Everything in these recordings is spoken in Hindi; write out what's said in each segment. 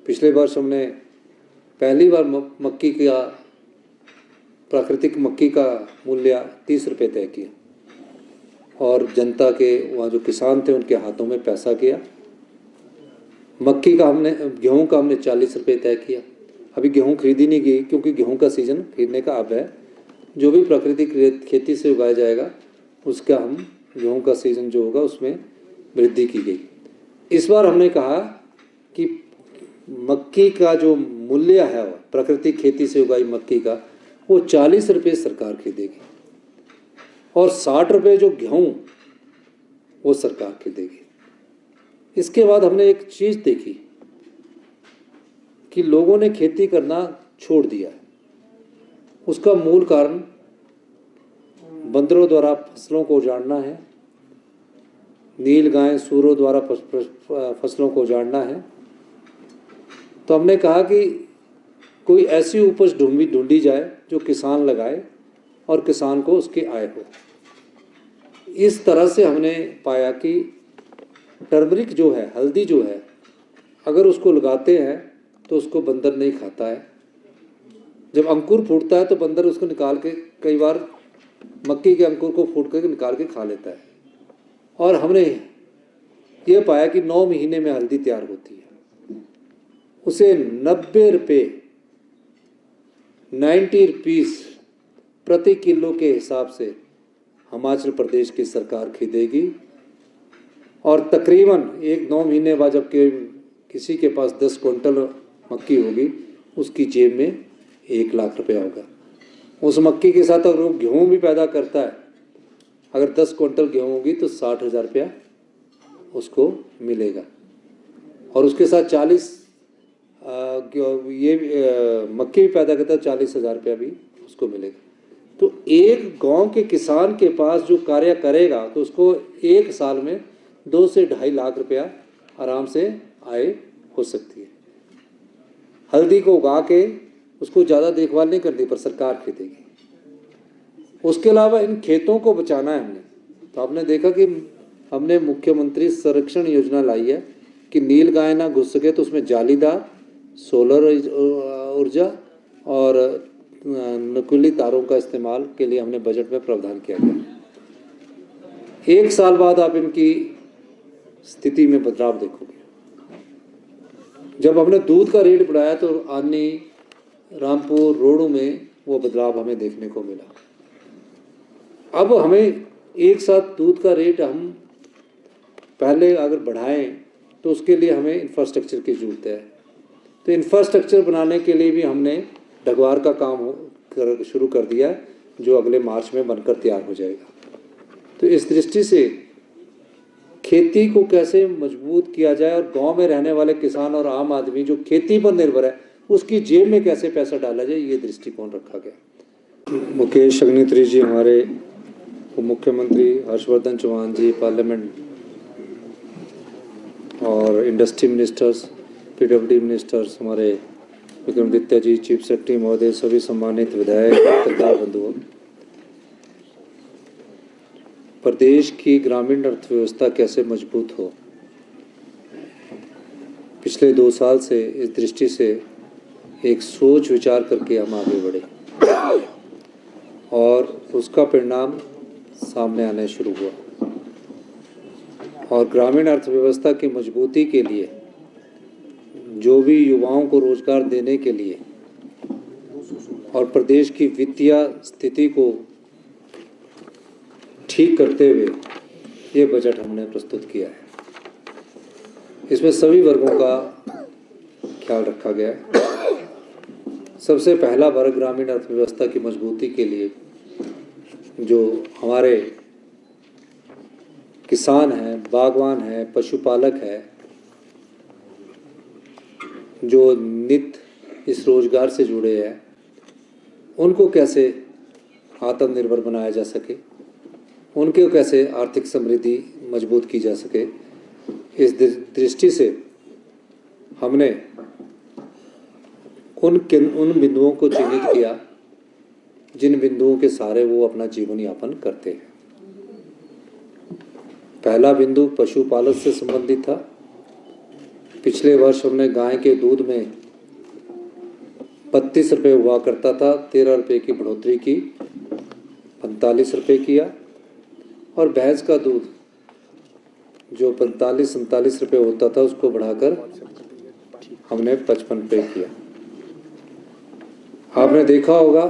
पिछले वर्ष हमने पहली बार मक्की का प्राकृतिक मक्की का मूल्य 30 रुपये तय किया और जनता के वहाँ जो किसान थे उनके हाथों में पैसा गया। मक्की का गेहूं का हमने 40 रुपये तय किया। अभी गेहूं खरीदी नहीं गई क्योंकि गेहूं का सीज़न खरीदने का अब है। जो भी प्राकृतिक खेती से उगाया जाएगा उसका हम गेहूं का सीज़न जो होगा उसमें वृद्धि की गई। इस बार हमने कहा कि मक्की का जो मूल्य है प्राकृतिक खेती से उगाई मक्की का वो 40 रुपये सरकार खरीदेगी और 60 रुपये जो गेहूं वो सरकार खरीदेगी। इसके बाद हमने एक चीज़ देखी कि लोगों ने खेती करना छोड़ दिया है। उसका मूल कारण बंदरों द्वारा फसलों को उजाड़ना है, नील गाय सूरों द्वारा फसलों को उजाड़ना है। तो हमने कहा कि कोई ऐसी उपज ढूंढी जाए जो किसान लगाए और किसान को उसकी आय हो। इस तरह से हमने पाया कि टर्मरिक जो है, हल्दी जो है, अगर उसको लगाते हैं तो उसको बंदर नहीं खाता है। जब अंकुर फूटता है तो बंदर उसको निकाल के, कई बार मक्की के अंकुर को फूट करके निकाल के खा लेता है। और हमने ये पाया कि 9 महीने में हल्दी तैयार होती है। उसे 90 रुपये 90 रुपीस प्रति किलो के हिसाब से हिमाचल प्रदेश की सरकार खरीदेगी और तकरीबन 9 महीने बाद जब किसी के पास 10 क्विंटल मक्की होगी उसकी जेब में 1 लाख रुपया होगा। उस मक्की के साथ अगर वो गेहूँ भी पैदा करता है, अगर 10 क्विंटल गेहूँ होगी तो 60,000 रुपया उसको मिलेगा और उसके साथ 40 मक्की भी पैदा करता है, 40,000 रुपया भी उसको मिलेगा। तो एक गांव के किसान के पास जो कार्य करेगा तो उसको 1 साल में 2 से 2.5 लाख रुपया आराम से आय हो सकती है। हल्दी को उगा के उसको ज़्यादा देखभाल नहीं करनी पर सरकार खरीदेगी। उसके अलावा इन खेतों को बचाना है हमने। तो आपने देखा कि हमने मुख्यमंत्री संरक्षण योजना लाई है कि नील गाय ना घुस सके तो उसमें जालीदार सोलर ऊर्जा और नुकीली तारों का इस्तेमाल के लिए हमने बजट में प्रावधान किया गया। 1 साल बाद आप इनकी स्थिति में बदलाव देखोगे। जब हमने दूध का रेट बढ़ाया तो आनी, रामपुर, रोहड़ू में वो बदलाव हमें देखने को मिला। अब हमें एक साथ दूध का रेट हम पहले अगर बढ़ाएं तो उसके लिए हमें इंफ्रास्ट्रक्चर की ज़रूरत है। तो इंफ्रास्ट्रक्चर बनाने के लिए भी हमने ढगवार का काम शुरू कर दिया जो अगले मार्च में बनकर तैयार हो जाएगा। तो इस दृष्टि से खेती को कैसे मजबूत किया जाए और गांव में रहने वाले किसान और आम आदमी जो खेती पर निर्भर है उसकी जेब में कैसे पैसा डाला जाए, ये दृष्टिकोण रखा गया। मुकेश अग्निहोत्री जी, हमारे मुख्यमंत्री हर्षवर्धन चौहान जी, पार्लियामेंट और इंडस्ट्री मिनिस्टर्स, पीडब्ल्यूडी मिनिस्टर्स, हमारे विक्रमादित्य जी, चीफ सेक्रेटरी महोदय, सभी सम्मानित विधायक, पत्रकार बंधुओं, प्रदेश की ग्रामीण अर्थव्यवस्था कैसे मजबूत हो, पिछले 2 साल से इस दृष्टि से एक सोच विचार करके हम आगे बढ़े और उसका परिणाम सामने आने शुरू हुआ। और ग्रामीण अर्थव्यवस्था की मजबूती के लिए, जो भी युवाओं को रोजगार देने के लिए और प्रदेश की वित्तीय स्थिति को ठीक करते हुए ये बजट हमने प्रस्तुत किया है। इसमें सभी वर्गों का ख्याल रखा गया है। सबसे पहला वर्ग ग्रामीण अर्थव्यवस्था की मजबूती के लिए जो हमारे किसान हैं, बागवान हैं, पशुपालक हैं, जो नित्य इस रोजगार से जुड़े हैं, उनको कैसे आत्मनिर्भर बनाया जा सके, उनके कैसे आर्थिक समृद्धि मजबूत की जा सके, इस दृष्टि से हमने उन बिंदुओं को चिन्हित किया जिन बिंदुओं के सहारे वो अपना जीवन यापन करते हैं। पहला बिंदु पशुपालन से संबंधित था। पिछले वर्ष हमने गाय के दूध में 32 रुपये हुआ करता था, 13 रुपये की बढ़ोतरी की, 45 रुपये किया। और भैंस का दूध जो 45-47 रुपये होता था उसको बढ़ाकर हमने 55 रुपये किया। आपने देखा होगा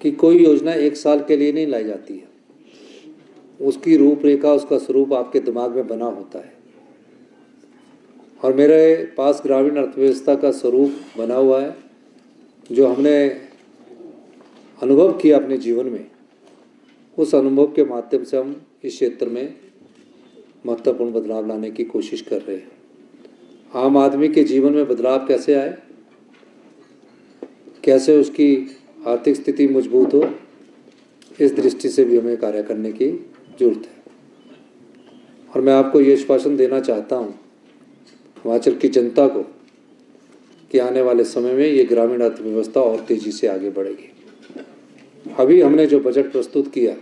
कि कोई योजना एक साल के लिए नहीं लाई जाती है, उसकी रूपरेखा, उसका स्वरूप आपके दिमाग में बना होता है। और मेरे पास ग्रामीण अर्थव्यवस्था का स्वरूप बना हुआ है जो हमने अनुभव किया अपने जीवन में। उस अनुभव के माध्यम से हम इस क्षेत्र में महत्वपूर्ण बदलाव लाने की कोशिश कर रहे हैं। आम आदमी के जीवन में बदलाव कैसे आए, कैसे उसकी आर्थिक स्थिति मजबूत हो, इस दृष्टि से भी हमें कार्य करने की जरूरत है। और मैं आपको ये आश्वासन देना चाहता हूँ हिमाचल की जनता को कि आने वाले समय में ये ग्रामीण अर्थव्यवस्था और तेज़ी से आगे बढ़ेगी। अभी हमने जो बजट प्रस्तुत किया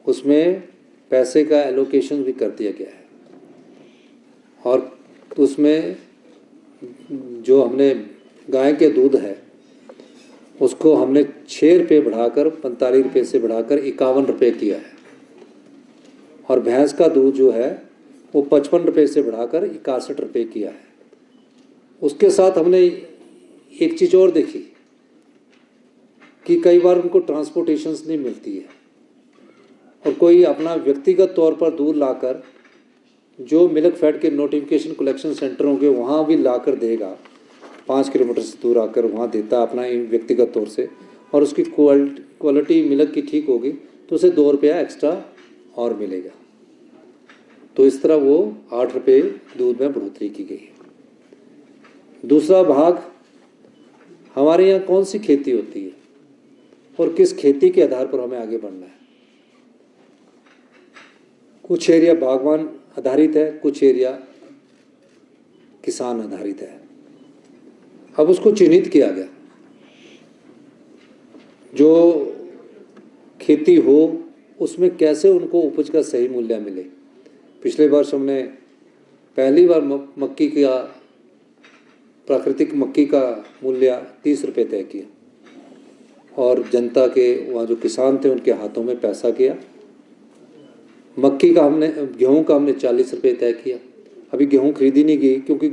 उसमें पैसे का एलोकेशन भी कर दिया गया है, और उसमें जो हमने गाय के दूध है उसको हमने 6 रुपये बढ़ाकर 45 रुपये से बढ़ाकर 51 रुपये किया है। और भैंस का दूध जो है वो 55 रुपये से बढ़ाकर 61 रुपये किया है। उसके साथ हमने एक चीज़ और देखी कि कई बार उनको ट्रांसपोर्टेशंस नहीं मिलती है, और कोई अपना व्यक्तिगत तौर पर दूध लाकर जो मिल्क फैट के नोटिफिकेशन कलेक्शन सेंटर होंगे वहाँ भी लाकर देगा, 5 किलोमीटर से दूर आकर वहाँ देता अपना व्यक्तिगत तौर से, और उसकी क्वालिटी मिल्क की ठीक होगी तो उसे 2 रुपया एक्स्ट्रा और मिलेगा। तो इस तरह वो 8 रुपये दूध में बढ़ोतरी की गई है। दूसरा भाग, हमारे यहाँ कौन सी खेती होती है और किस खेती के आधार पर हमें आगे बढ़ना है। कुछ एरिया बागवान आधारित है, कुछ एरिया किसान आधारित है। अब उसको चिन्हित किया गया, जो खेती हो उसमें कैसे उनको उपज का सही मूल्य मिले। पिछले वर्ष हमने पहली बार मक्की का, प्राकृतिक मक्की का मूल्य 30 रुपये तय किया, और जनता के वहाँ जो किसान थे उनके हाथों में पैसा गया। मक्की का हमने, गेहूं का हमने 40 रुपये तय किया। अभी गेहूं खरीदी नहीं गई क्योंकि